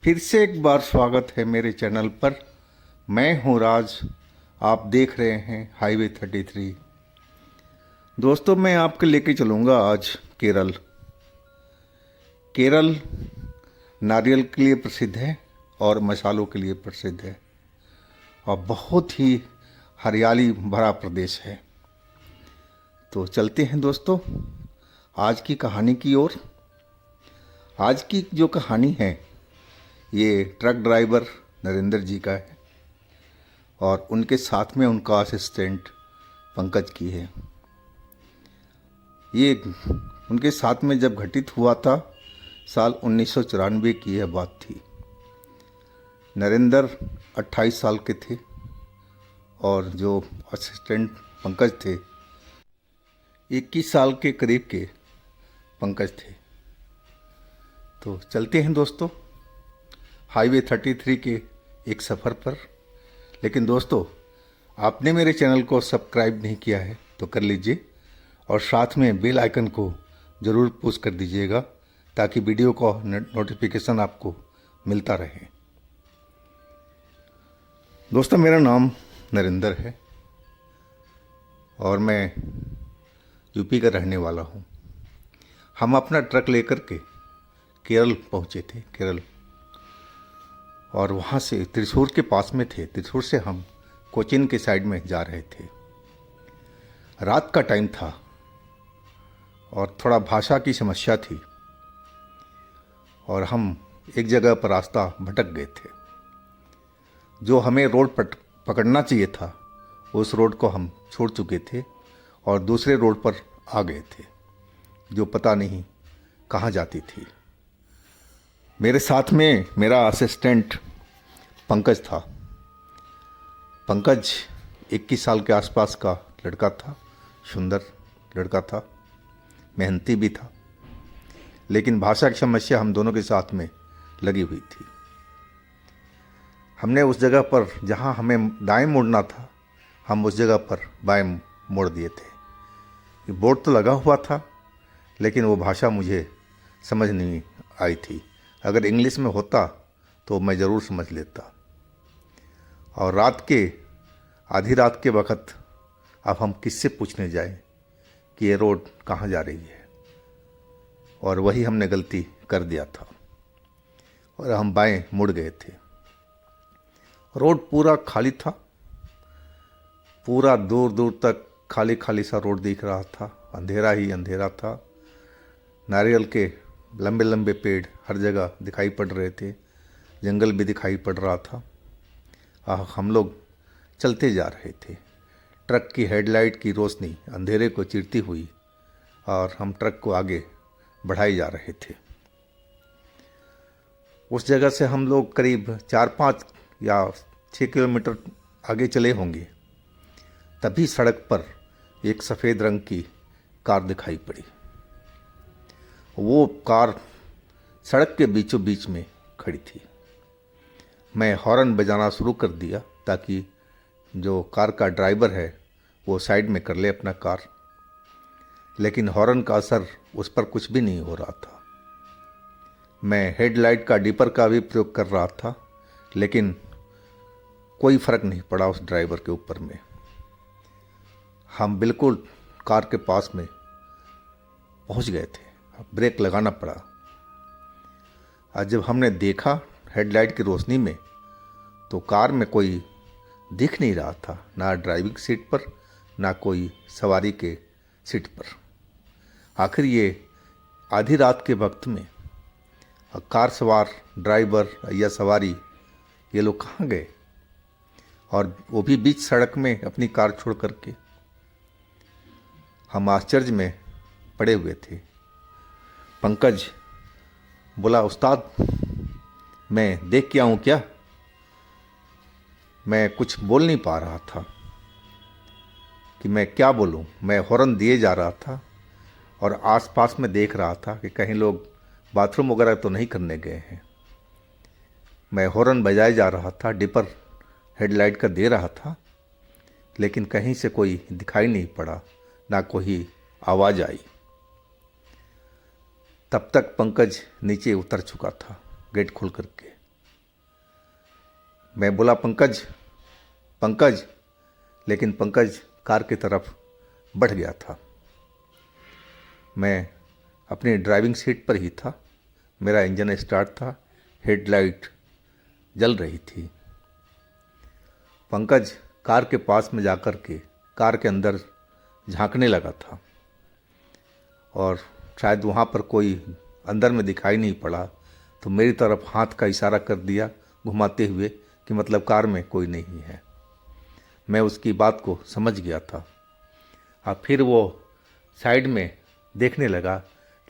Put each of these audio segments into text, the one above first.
फिर से एक बार स्वागत है मेरे चैनल पर। मैं हूं राज। आप देख रहे हैं हाईवे 33। दोस्तों, मैं आपके लेके चलूँगा आज केरल। केरल नारियल के लिए प्रसिद्ध है और मसालों के लिए प्रसिद्ध है और बहुत ही हरियाली भरा प्रदेश है। तो चलते हैं दोस्तों आज की कहानी की ओर। आज की जो कहानी है ये ट्रक ड्राइवर नरेंद्र जी का है और उनके साथ में उनका असिस्टेंट पंकज की है। ये उनके साथ में जब घटित हुआ था साल 1994 की यह बात थी। नरेंद्र 28 साल के थे और जो असिस्टेंट पंकज थे 21 साल के करीब के पंकज थे। तो चलते हैं दोस्तों हाईवे 33 के एक सफ़र पर। लेकिन दोस्तों, आपने मेरे चैनल को सब्सक्राइब नहीं किया है तो कर लीजिए और साथ में बेल आइकन को ज़रूर पुश कर दीजिएगा ताकि वीडियो का नोटिफिकेशन आपको मिलता रहे। दोस्तों, मेरा नाम नरेंद्र है और मैं यूपी का रहने वाला हूँ। हम अपना ट्रक लेकर के केरल पहुँचे थे केरल, और वहाँ से त्रिशूर के पास में थे। त्रिशूर से हम कोचीन के साइड में जा रहे थे। रात का टाइम था और थोड़ा भाषा की समस्या थी और हम एक जगह पर रास्ता भटक गए थे। जो हमें रोड पकड़ना चाहिए था उस रोड को हम छोड़ चुके थे और दूसरे रोड पर आ गए थे जो पता नहीं कहाँ जाती थी। मेरे साथ में मेरा असिस्टेंट पंकज था। पंकज 21 साल के आसपास का लड़का था, सुंदर लड़का था, मेहनती भी था, लेकिन भाषा की समस्या हम दोनों के साथ में लगी हुई थी। हमने उस जगह पर जहाँ हमें दाएं मुड़ना था हम उस जगह पर बाएं मोड़ दिए थे। ये बोर्ड तो लगा हुआ था लेकिन वो भाषा मुझे समझ नहीं आई थी। अगर इंग्लिश में होता तो मैं ज़रूर समझ लेता। और रात के आधी रात के वक्त अब हम किससे पूछने जाएं कि ये रोड कहाँ जा रही है, और वही हमने गलती कर दिया था और हम बाएं मुड़ गए थे। रोड पूरा खाली था, पूरा दूर दूर तक खाली खाली सा रोड दिख रहा था, अंधेरा ही अंधेरा था। नारियल के लंबे लंबे पेड़ हर जगह दिखाई पड़ रहे थे, जंगल भी दिखाई पड़ रहा था। हम लोग चलते जा रहे थे। ट्रक की हेडलाइट की रोशनी अंधेरे को चीरती हुई और हम ट्रक को आगे बढ़ाए जा रहे थे। उस जगह से हम लोग करीब 4-5 या 6 किलोमीटर आगे चले होंगे, तभी सड़क पर एक सफ़ेद रंग की कार दिखाई पड़ी। वो कार सड़क के बीचों बीच में खड़ी थी। मैं हॉर्न बजाना शुरू कर दिया ताकि जो कार का ड्राइवर है वो साइड में कर ले अपना कार, लेकिन हॉर्न का असर उस पर कुछ भी नहीं हो रहा था। मैं हेडलाइट का डीपर का भी प्रयोग कर रहा था लेकिन कोई फ़र्क नहीं पड़ा उस ड्राइवर के ऊपर में। हम बिल्कुल कार के पास में पहुंच गए थे, ब्रेक लगाना पड़ा। और जब हमने देखा हेडलाइट की रोशनी में तो कार में कोई दिख नहीं रहा था, ना ड्राइविंग सीट पर ना कोई सवारी के सीट पर। आखिर ये आधी रात के वक्त में कार सवार, ड्राइवर या सवारी ये लोग कहाँ गए, और वो भी बीच सड़क में अपनी कार छोड़ करके। हम आश्चर्य में पड़े हुए थे। पंकज बोला, उस्ताद मैं देख के आऊँ क्या? मैं कुछ बोल नहीं पा रहा था कि मैं क्या बोलूँ। मैं हॉर्न दिए जा रहा था और आसपास में देख रहा था कि कहीं लोग बाथरूम वगैरह तो नहीं करने गए हैं। मैं हॉर्न बजाए जा रहा था, डिपर हेडलाइट का दे रहा था, लेकिन कहीं से कोई दिखाई नहीं पड़ा, ना कोई आवाज़ आई। तब तक पंकज नीचे उतर चुका था गेट खोल करके। मैं बोला पंकज पंकज, लेकिन पंकज कार की तरफ बढ़ गया था। मैं अपनी ड्राइविंग सीट पर ही था। मेरा इंजन स्टार्ट था, हेडलाइट जल रही थी। पंकज कार के पास में जाकर के कार के अंदर झांकने लगा था और शायद वहाँ पर कोई अंदर में दिखाई नहीं पड़ा, तो मेरी तरफ हाथ का इशारा कर दिया घुमाते हुए कि मतलब कार में कोई नहीं है। मैं उसकी बात को समझ गया था और फिर वो साइड में देखने लगा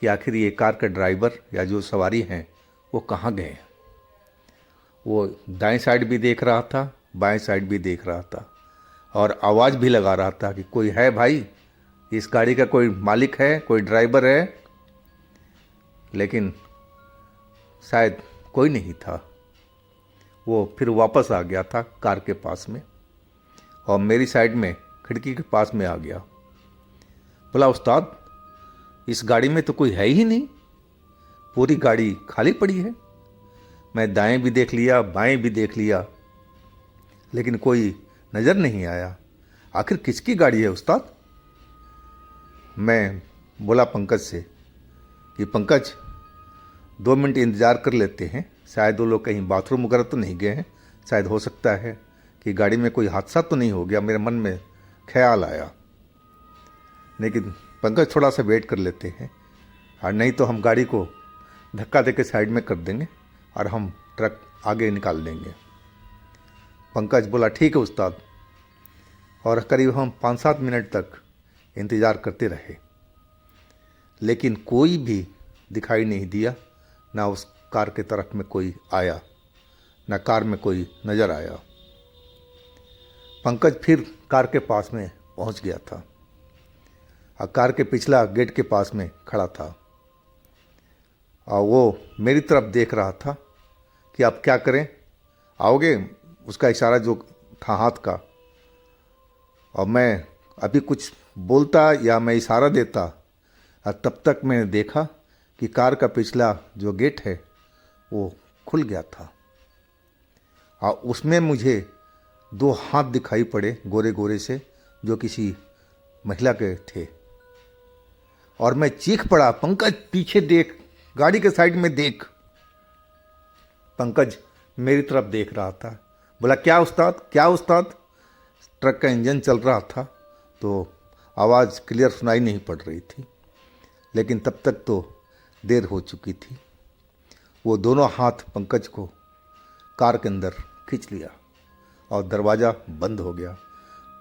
कि आखिर ये कार का ड्राइवर या जो सवारी हैं वो कहाँ गए। वो दाएं साइड भी देख रहा था, बाएं साइड भी देख रहा था और आवाज़ भी लगा रहा था कि कोई है भाई, इस गाड़ी का कोई मालिक है, कोई ड्राइवर है। लेकिन शायद कोई नहीं था। वो फिर वापस आ गया था कार के पास में और मेरी साइड में खिड़की के पास में आ गया। बोला उस्ताद, इस गाड़ी में तो कोई है ही नहीं, पूरी गाड़ी खाली पड़ी है। मैं दाएं भी देख लिया, बाएं भी देख लिया, लेकिन कोई नज़र नहीं आया। आखिर किसकी गाड़ी है उस्ताद? मैं बोला पंकज से कि पंकज 2 मिनट इंतज़ार कर लेते हैं, शायद वो लोग कहीं बाथरूम वगैरह तो नहीं गए हैं, शायद हो सकता है कि गाड़ी में कोई हादसा तो नहीं हो गया। मेरे मन में ख्याल आया, लेकिन पंकज थोड़ा सा वेट कर लेते हैं और नहीं तो हम गाड़ी को धक्का देकर साइड में कर देंगे और हम ट्रक आगे निकाल देंगे। पंकज बोला ठीक है उस्ताद। और करीब हम 5-7 मिनट तक इंतज़ार करते रहे, लेकिन कोई भी दिखाई नहीं दिया। ना उस कार के तरफ में कोई आया, ना कार में कोई नज़र आया। पंकज फिर कार के पास में पहुंच गया था और कार के पिछला गेट के पास में खड़ा था और वो मेरी तरफ देख रहा था कि आप क्या करें, आओगे? उसका इशारा जो था हाथ का, और मैं अभी कुछ बोलता या मैं इशारा देता और तब तक मैंने देखा कि कार का पिछला जो गेट है वो खुल गया था और उसमें मुझे 2 हाथ दिखाई पड़े गोरे गोरे से, जो किसी महिला के थे। और मैं चीख पड़ा, पंकज पीछे देख, गाड़ी के साइड में देख। पंकज मेरी तरफ देख रहा था। बोला क्या उस्ताद, क्या उस्ताद? ट्रक का इंजन चल रहा था तो आवाज़ क्लियर सुनाई नहीं पड़ रही थी, लेकिन तब तक तो देर हो चुकी थी। वो दोनों हाथ पंकज को कार के अंदर खींच लिया और दरवाज़ा बंद हो गया।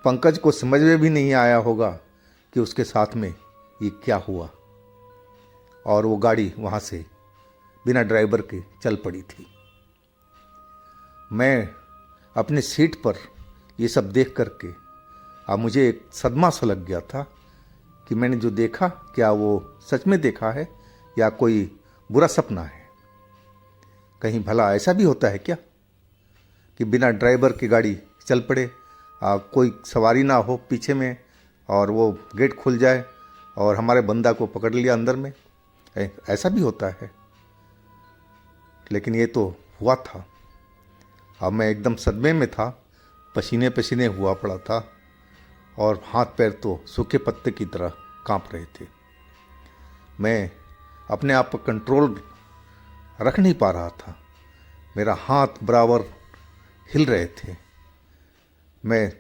पंकज को समझ में भी नहीं आया होगा कि उसके साथ में ये क्या हुआ, और वो गाड़ी वहाँ से बिना ड्राइवर के चल पड़ी थी। मैं अपने सीट पर ये सब देख करके अब मुझे एक सदमा सा लग गया था कि मैंने जो देखा क्या वो सच में देखा है या कोई बुरा सपना है। कहीं भला ऐसा भी होता है क्या कि बिना ड्राइवर की गाड़ी चल पड़े, कोई सवारी ना हो पीछे में और वो गेट खुल जाए और हमारे बंदा को पकड़ लिया अंदर में? ऐसा भी होता है। लेकिन ये तो हुआ था। अब मैं एकदम सदमे में था, पसीने पसीने हुआ पड़ा था और हाथ पैर तो सूखे पत्ते की तरह कांप रहे थे। मैं अपने आप पर कंट्रोल रख नहीं पा रहा था। मेरा हाथ बराबर हिल रहे थे। मैं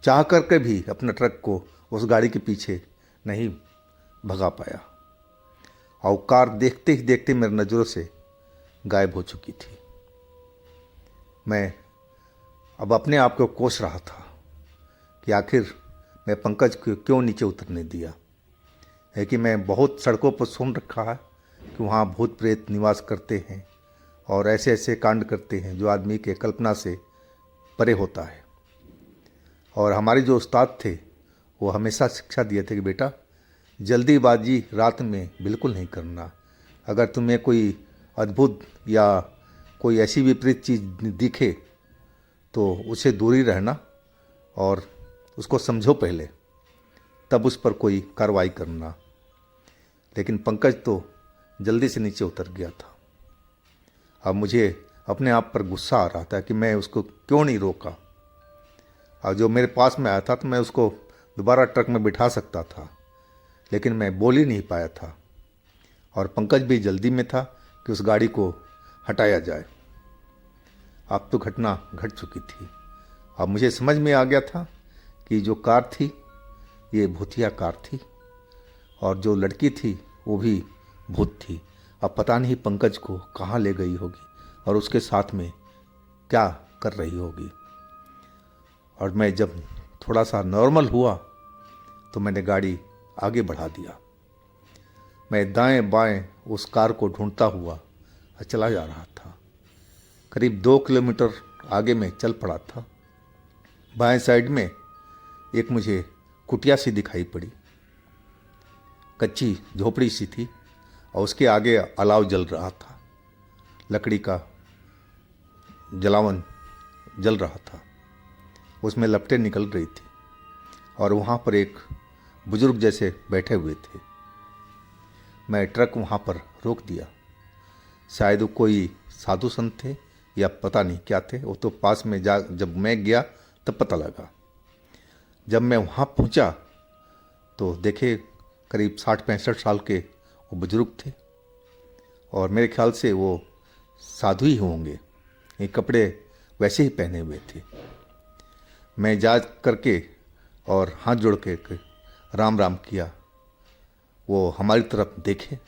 चाह करके भी अपने ट्रक को उस गाड़ी के पीछे नहीं भगा पाया और कार देखते ही देखते मेरी नज़रों से गायब हो चुकी थी। मैं अब अपने आप को कोस रहा था कि आखिर मैं पंकज को क्यों नीचे उतरने दिया। है कि मैं बहुत सड़कों पर सुन रखा है कि वहाँ भूत प्रेत निवास करते हैं और ऐसे ऐसे कांड करते हैं जो आदमी के कल्पना से परे होता है। और हमारे जो उस्ताद थे वो हमेशा शिक्षा दिए थे कि बेटा जल्दीबाजी रात में बिल्कुल नहीं करना। अगर तुम्हें कोई अद्भुत या कोई ऐसी विपरीत चीज़ दिखे तो उससे दूरी रहना और उसको समझो पहले, तब उस पर कोई कार्रवाई करना। लेकिन पंकज तो जल्दी से नीचे उतर गया था। अब मुझे अपने आप पर गुस्सा आ रहा था कि मैं उसको क्यों नहीं रोका। और जो मेरे पास में आया था तो मैं उसको दोबारा ट्रक में बिठा सकता था, लेकिन मैं बोल ही नहीं पाया था। और पंकज भी जल्दी में था कि उस गाड़ी को हटाया जाए। अब तो घटना घट चुकी थी। अब मुझे समझ में आ गया था कि जो कार थी ये भूतिया कार थी, और जो लड़की थी वो भी भूत थी। अब पता नहीं पंकज को कहाँ ले गई होगी और उसके साथ में क्या कर रही होगी। और मैं जब थोड़ा सा नॉर्मल हुआ तो मैंने गाड़ी आगे बढ़ा दिया। मैं दाएं बाएं उस कार को ढूंढता हुआ चला जा रहा था। करीब 2 किलोमीटर आगे में चल पड़ा था। बाएं साइड में एक मुझे कुटिया सी दिखाई पड़ी, कच्ची झोपड़ी सी थी, और उसके आगे अलाव जल रहा था, लकड़ी का जलावन जल रहा था, उसमें लपटें निकल रही थी, और वहाँ पर एक बुजुर्ग जैसे बैठे हुए थे। मैं ट्रक वहाँ पर रोक दिया। शायद वो कोई साधु संत थे या पता नहीं क्या थे, वो तो पास में जब मैं गया तब पता लगा। जब मैं वहाँ पहुँचा तो देखे करीब 60-65 साल के वो बुजुर्ग थे, और मेरे ख्याल से वो साधु ही होंगे। ये कपड़े वैसे ही पहने हुए थे। मैं जा करके और हाथ जोड़ के राम राम किया। वो हमारी तरफ देखे,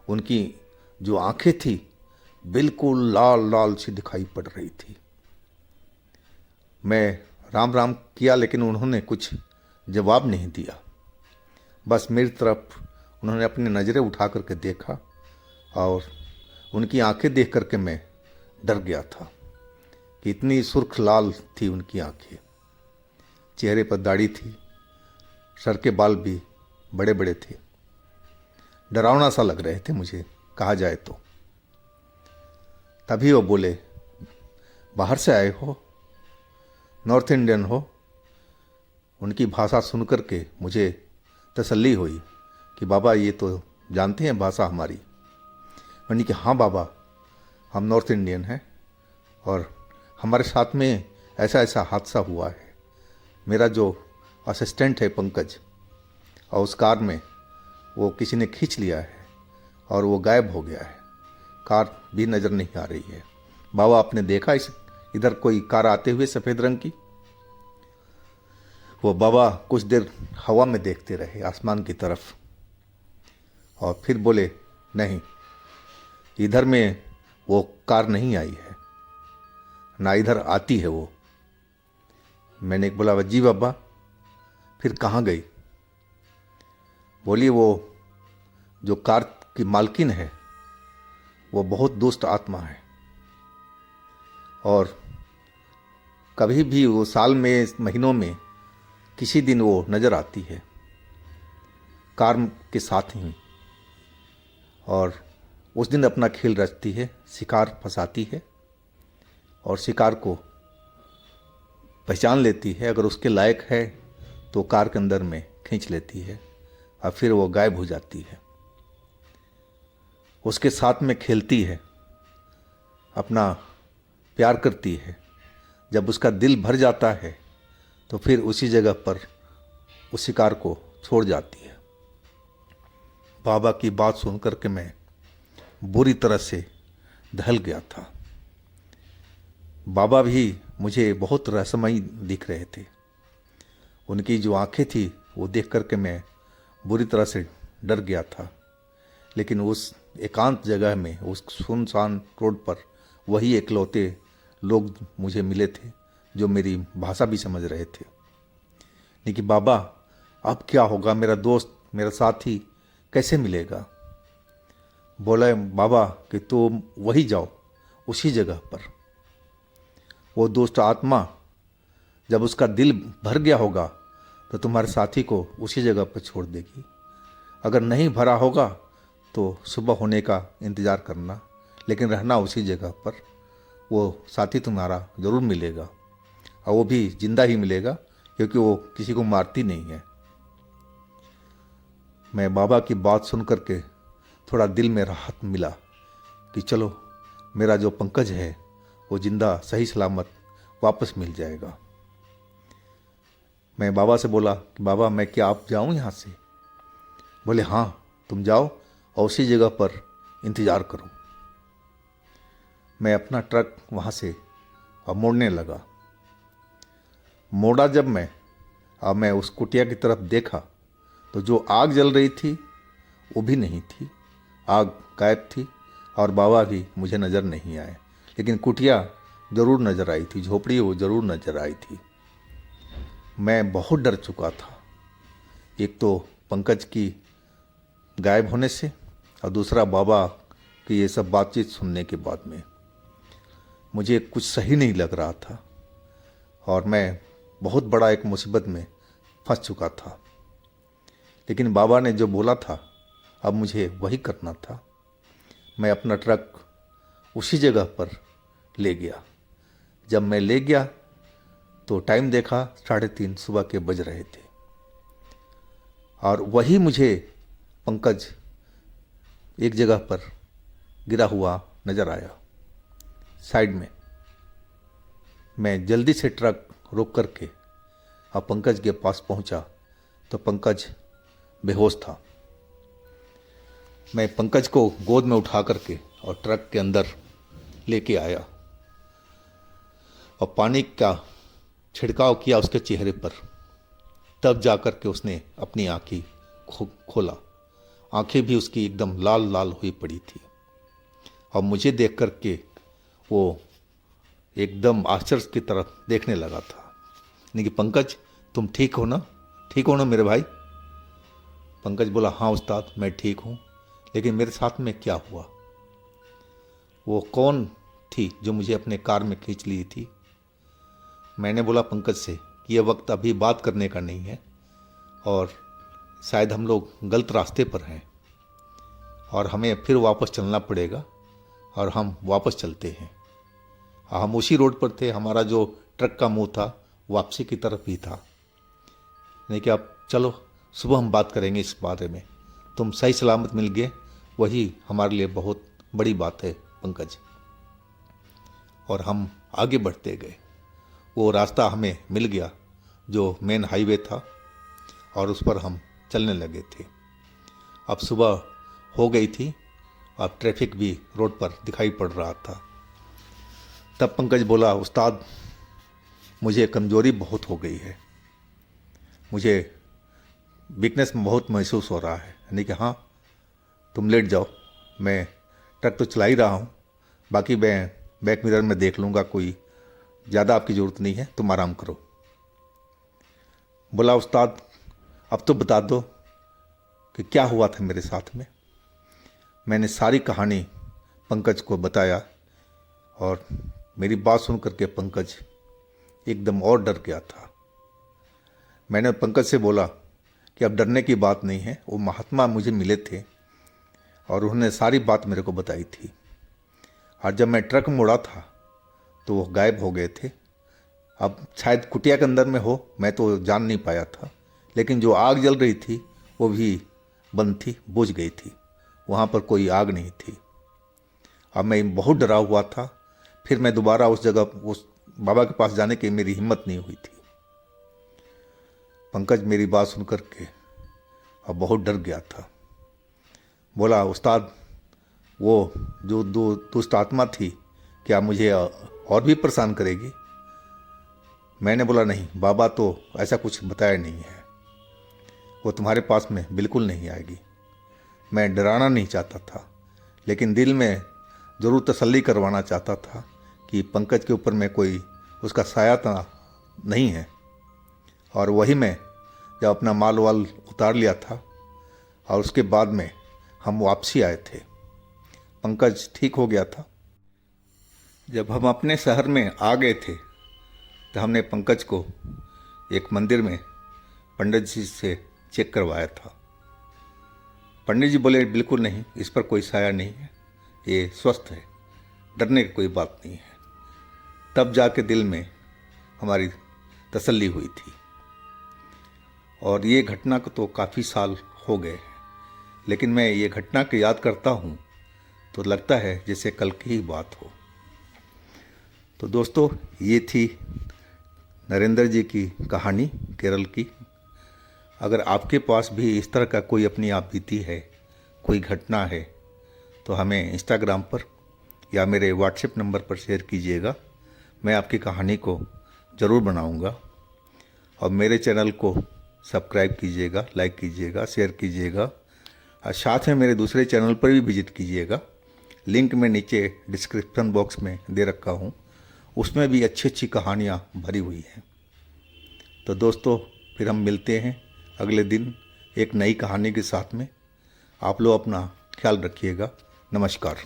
उनकी जो आंखें थी बिल्कुल लाल लाल सी दिखाई पड़ रही थी। मैं राम राम किया लेकिन उन्होंने कुछ जवाब नहीं दिया। बस मेरी तरफ उन्होंने अपनी नज़रें उठा करके देखा, और उनकी आंखें देख करके मैं डर गया था कि इतनी सुर्ख लाल थी उनकी आंखें। चेहरे पर दाढ़ी थी, सर के बाल भी बड़े बड़े थे। डरावना सा लग रहे थे मुझे, कहा जाए तो। तभी वो बोले, बाहर से आए हो, नॉर्थ इंडियन हो? उनकी भाषा सुन कर के मुझे तसल्ली हुई कि बाबा ये तो जानते हैं भाषा हमारी। मैंने कि हाँ बाबा, हम नॉर्थ इंडियन हैं, और हमारे साथ में ऐसा ऐसा हादसा हुआ है। मेरा जो असिस्टेंट है पंकज, और उस कार में वो किसी ने खींच लिया है और वो गायब हो गया है। कार भी नज़र नहीं आ रही है। बाबा आपने देखा इधर कोई कार आते हुए सफ़ेद रंग की? वो बाबा कुछ देर हवा में देखते रहे, आसमान की तरफ, और फिर बोले, नहीं, इधर में वो कार नहीं आई है, ना इधर आती है वो। मैंने बोला, जी बाबा, फिर कहाँ गई? बोली, वो जो कार की मालकिन है वो बहुत दुष्ट आत्मा है, और कभी भी वो साल में महीनों में किसी दिन वो नज़र आती है कार के साथ ही, और उस दिन अपना खेल रचती है, शिकार फंसाती है, और शिकार को पहचान लेती है। अगर उसके लायक है तो कार के अंदर में खींच लेती है, और फिर वो गायब हो जाती है। उसके साथ में खेलती है, अपना प्यार करती है। जब उसका दिल भर जाता है तो फिर उसी जगह पर उस शिकार को छोड़ जाती है। बाबा की बात सुनकर के मैं बुरी तरह से दहल गया था। बाबा भी मुझे बहुत रहस्यमयी दिख रहे थे। उनकी जो आंखें थी वो देख करके मैं बुरी तरह से डर गया था। लेकिन उस एकांत जगह में, उस सुनसान रोड पर, वही इकलौते लोग मुझे मिले थे जो मेरी भाषा भी समझ रहे थे। लेकिन बाबा, अब क्या होगा? मेरा दोस्त, मेरा साथी कैसे मिलेगा? बोला, बाबा कि तुम वही जाओ, उसी जगह पर। वो दुष्ट आत्मा जब उसका दिल भर गया होगा तो तुम्हारे साथी को उसी जगह पर छोड़ देगी। अगर नहीं भरा होगा तो सुबह होने का इंतज़ार करना, लेकिन रहना उसी जगह पर। वो साथी तुम्हारा ज़रूर मिलेगा, और वो भी जिंदा ही मिलेगा, क्योंकि वो किसी को मारती नहीं है। मैं बाबा की बात सुन करके थोड़ा दिल में राहत मिला कि चलो मेरा जो पंकज है वो जिंदा सही सलामत वापस मिल जाएगा। मैं बाबा से बोला कि बाबा मैं क्या आप जाऊं यहाँ से? बोले हाँ तुम जाओ और उसी जगह पर इंतज़ार करो। मैं अपना ट्रक वहाँ से अब मोड़ने लगा। मोड़ा जब मैं उस कुटिया की तरफ देखा तो जो आग जल रही थी वो भी नहीं थी, आग गायब थी और बाबा भी मुझे नज़र नहीं आए, लेकिन कुटिया ज़रूर नज़र आई थी, झोपड़ी वो ज़रूर नज़र आई थी। मैं बहुत डर चुका था, एक तो पंकज की गायब होने से और दूसरा बाबा की ये सब बातचीत सुनने के बाद में मुझे कुछ सही नहीं लग रहा था और मैं बहुत बड़ा एक मुसीबत में फंस चुका था। लेकिन बाबा ने जो बोला था अब मुझे वही करना था। मैं अपना ट्रक उसी जगह पर ले गया। जब मैं ले गया तो टाइम देखा 3:30 सुबह के बज रहे थे और वही मुझे पंकज एक जगह पर गिरा हुआ नज़र आया साइड में। मैं जल्दी से ट्रक रोक करके अब पंकज के पास पहुंचा तो पंकज बेहोश था। मैं पंकज को गोद में उठा करके और ट्रक के अंदर लेके आया और पानी का छिड़काव किया उसके चेहरे पर। तब जा कर के उसने अपनी आँखें खोला। आंखें भी उसकी एकदम लाल लाल हुई पड़ी थी और मुझे देख कर के वो एकदम आश्चर्य की तरफ देखने लगा था। यानी कि पंकज तुम ठीक हो ना? ठीक हो ना मेरे भाई? पंकज बोला हाँ उस्ताद मैं ठीक हूँ, लेकिन मेरे साथ में क्या हुआ? वो कौन थी जो मुझे अपने कार में खींच ली थी? मैंने बोला पंकज से कि यह वक्त अभी बात करने का नहीं है और शायद हम लोग गलत रास्ते पर हैं और हमें फिर वापस चलना पड़ेगा और हम वापस चलते हैं। हम उसी रोड पर थे, हमारा जो ट्रक का मुंह था वापसी की तरफ ही था। नहीं कि अब चलो सुबह हम बात करेंगे इस बारे में, तुम सही सलामत मिल गए वही हमारे लिए बहुत बड़ी बात है पंकज। और हम आगे बढ़ते गए। वो रास्ता हमें मिल गया जो मेन हाईवे था और उस पर हम चलने लगे थे। अब सुबह हो गई थी, अब ट्रैफिक भी रोड पर दिखाई पड़ रहा था। तब पंकज बोला उस्ताद मुझे कमज़ोरी बहुत हो गई है, मुझे वीकनेस बहुत महसूस हो रहा है। यानी कि हाँ तुम लेट जाओ, मैं ट्रक तो चला ही रहा हूँ, बाकी मैं बैक मिरर में देख लूँगा, कोई ज़्यादा आपकी ज़रूरत नहीं है, तुम आराम करो। बोला उस्ताद अब तो बता दो कि क्या हुआ था मेरे साथ में। मैंने सारी कहानी पंकज को बताया और मेरी बात सुन करके पंकज एकदम और डर गया था। मैंने पंकज से बोला कि अब डरने की बात नहीं है, वो महात्मा मुझे मिले थे और उन्होंने सारी बात मेरे को बताई थी और जब मैं ट्रक मोड़ा था तो वो गायब हो गए थे। अब शायद कुटिया के अंदर में हो, मैं तो जान नहीं पाया था, लेकिन जो आग जल रही थी वो भी बंद थी, बुझ गई थी, वहाँ पर कोई आग नहीं थी। अब मैं बहुत डरा हुआ था। फिर मैं दोबारा उस जगह उस बाबा के पास जाने की मेरी हिम्मत नहीं हुई थी। पंकज मेरी बात सुन कर के अब बहुत डर गया था। बोला उस्ताद वो जो दुष्ट आत्मा थी क्या मुझे और भी परेशान करेगी? मैंने बोला नहीं, बाबा तो ऐसा कुछ बताया नहीं है, वो तुम्हारे पास में बिल्कुल नहीं आएगी। मैं डराना नहीं चाहता था, लेकिन दिल में ज़रूर तसल्ली करवाना चाहता था कि पंकज के ऊपर में कोई उसका साया तो नहीं है। और वही मैं जब अपना माल वाल उतार लिया था और उसके बाद में हम वापसी आए थे, पंकज ठीक हो गया था। जब हम अपने शहर में आ गए थे तो हमने पंकज को एक मंदिर में पंडित जी से चेक करवाया था। पंडित जी बोले बिल्कुल नहीं, इस पर कोई साया नहीं है, ये स्वस्थ है, डरने की कोई बात नहीं है। तब जाके दिल में हमारी तसल्ली हुई थी। और ये घटना को तो काफ़ी साल हो गए हैं, लेकिन मैं ये घटना को याद करता हूँ तो लगता है जैसे कल की ही बात हो। तो दोस्तों, ये थी नरेंद्र जी की कहानी केरल की। अगर आपके पास भी इस तरह का कोई अपनी आप बीती है, कोई घटना है, तो हमें इंस्टाग्राम पर या मेरे व्हाट्सएप नंबर पर शेयर कीजिएगा। मैं आपकी कहानी को ज़रूर बनाऊंगा। और मेरे चैनल को सब्सक्राइब कीजिएगा, लाइक कीजिएगा, शेयर कीजिएगा और साथ में मेरे दूसरे चैनल पर भी विजिट कीजिएगा। लिंक मैं नीचे डिस्क्रिप्शन बॉक्स में दे रखा हूँ, उसमें भी अच्छी अच्छी कहानियाँ भरी हुई हैं। तो दोस्तों, फिर हम मिलते हैं अगले दिन एक नई कहानी के साथ में। आप लोग अपना ख्याल रखिएगा। नमस्कार।